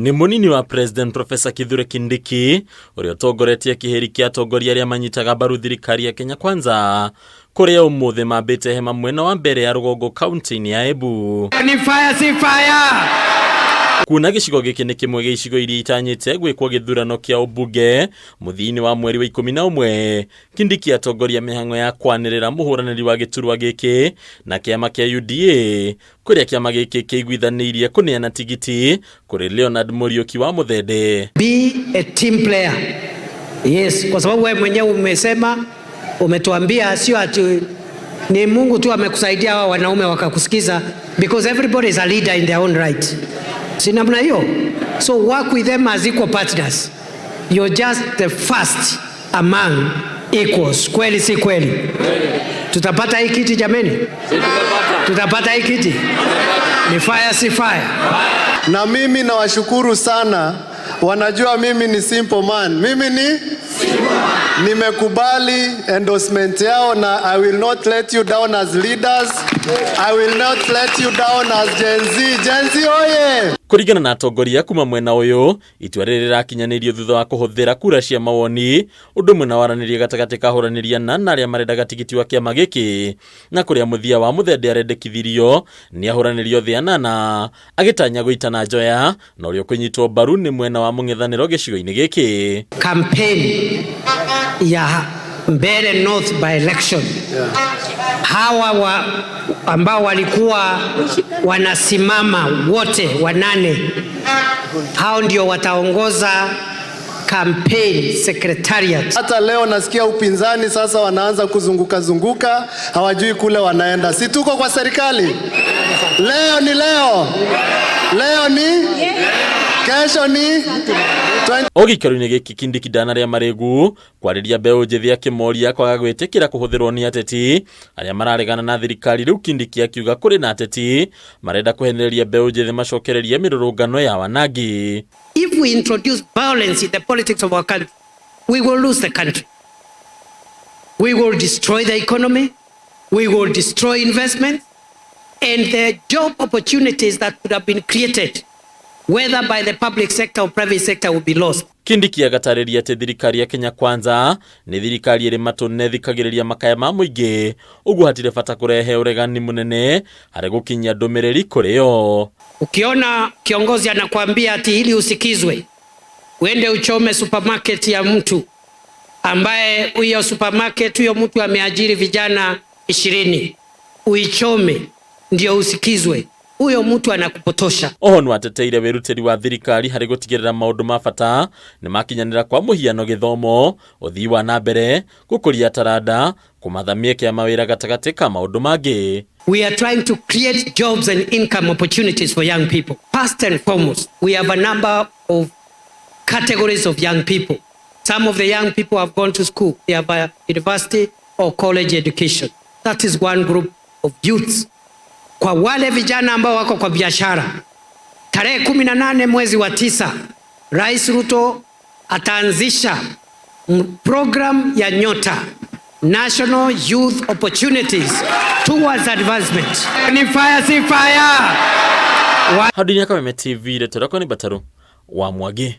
Ni munini wa President Professor Kithure Kindiki uria utongoretie kiheri kia atongoria aria manyitaga mbaru thirikari ya Kenya Kwanza kuria umuthi mambite hema mwena wa mbere ya Rugongo County ya Embu. Ni fire si fire. Kuna gicigo giki ni kimwe gia icigo iria itanyite gwikwo githurano kia ubunge muthini wa mweri wa 11. Kindiki atongoria mihango ya kwanirira muhuraniri wa giturwa giki na kiama kia UDA kuria kiama giki kiiguithanirie kuneana tigiti kuri Leonard Muriuki wa Muthende. Be a team player. Yes, kwa sababu wewe mwenyewe umesema, umetuambia sio ati ni Mungu tu amekusaidia hawa wanaume wakakusikiza, because everybody is a leader in their own right. Si namna hiyo? So work with them as equal partners. You're just the first among equals. Kweli si kweli? Tutapata hii kiti jameni? Tutapata hii kiti? Ni fire si fire? Na mimi nawashukuru sana. Wanajua mimi ni simple man. Mimi ni nimekubali endorsement yao na I will not let you down as leaders. I will not let you down as Gen Z. Gen Z oye! Kurigana na atongoria kuma mwena uyu itua riri rakinyanirio thutha wa kuhuthira kura cia mawoni undu mwena waranirie gatagati ka huraniria na aria marendaga tigiti wa kiama giki na kuria muthia wa Muthende arendekithirio ni ahuranirio thia nana agitanya guitana njoya na urio kunyitwo mbaru ni mwena wa mung'ethaniro gicigo-ini giki. Campaign ya Mbeere North by election. Hawa ambao walikuwa wanasimama wote wanane, hao ndio wataongoza campaign secretariat. Hata leo nasikia upinzani sasa wanaanza kuzunguka, hawajui kule wanaenda. Si tuko kwa serikali? Leo ni leo. Leo ni kesho ni Ogikaru-ini giki Kindiki ndanaria maregu kwariria mbeu njithi akimoria kwaga gwitikira kuhuthirwo ni ateti aria mararegana na thirikari. Riu Kindiki akiuga kuri na ateti marenda kuhenereria mbeu njithi macokererie mirurungano ya wanangi. If we introduce violence in the politics of our country, we will lose the country. We will destroy the economy. We will destroy investment. And the job opportunities that could have been created, whether by the public sector or private sector, will be lost. Kindiki agatariria ati thirikari ya Kenya Kwanza ni thirikari iri matune thikagiriria makaya ma muingi uguo hatire bata kurehe uregani munene hari gukinyia ndumiriri kuri yo. Ukiona kiongozi anakuambia ati ili usikizwe uende uchome supermarket ya mtu ambaye huyo supermarket huyo mtu ameajiri vijana 20, uichome ndio usikizwe, huyo mtu anakupotosha. Oho no ateteire wirutiri wa thirikari hari gutigirira maundu ma bata ni makinyanira kwa muhiano githomo uthii wa na mbere gukuria taranda kumathamia kia mawira gatagati ka maundu mangi. We are trying to create jobs and income opportunities for young people. First and foremost, we have a number of categories of young people. Some of the young people have gone to school. They have a university or college education. That is one group of youths. Kwa wale vijana ambao wako kwa biashara, tarehe 18 mwezi wa 9, Rais Ruto ataanzisha program ya Nyota, National Youth Opportunities Towards Advancement. Ni fire si fire. Hadunia Kameme TV leterako ni Bataru wa Mwagi.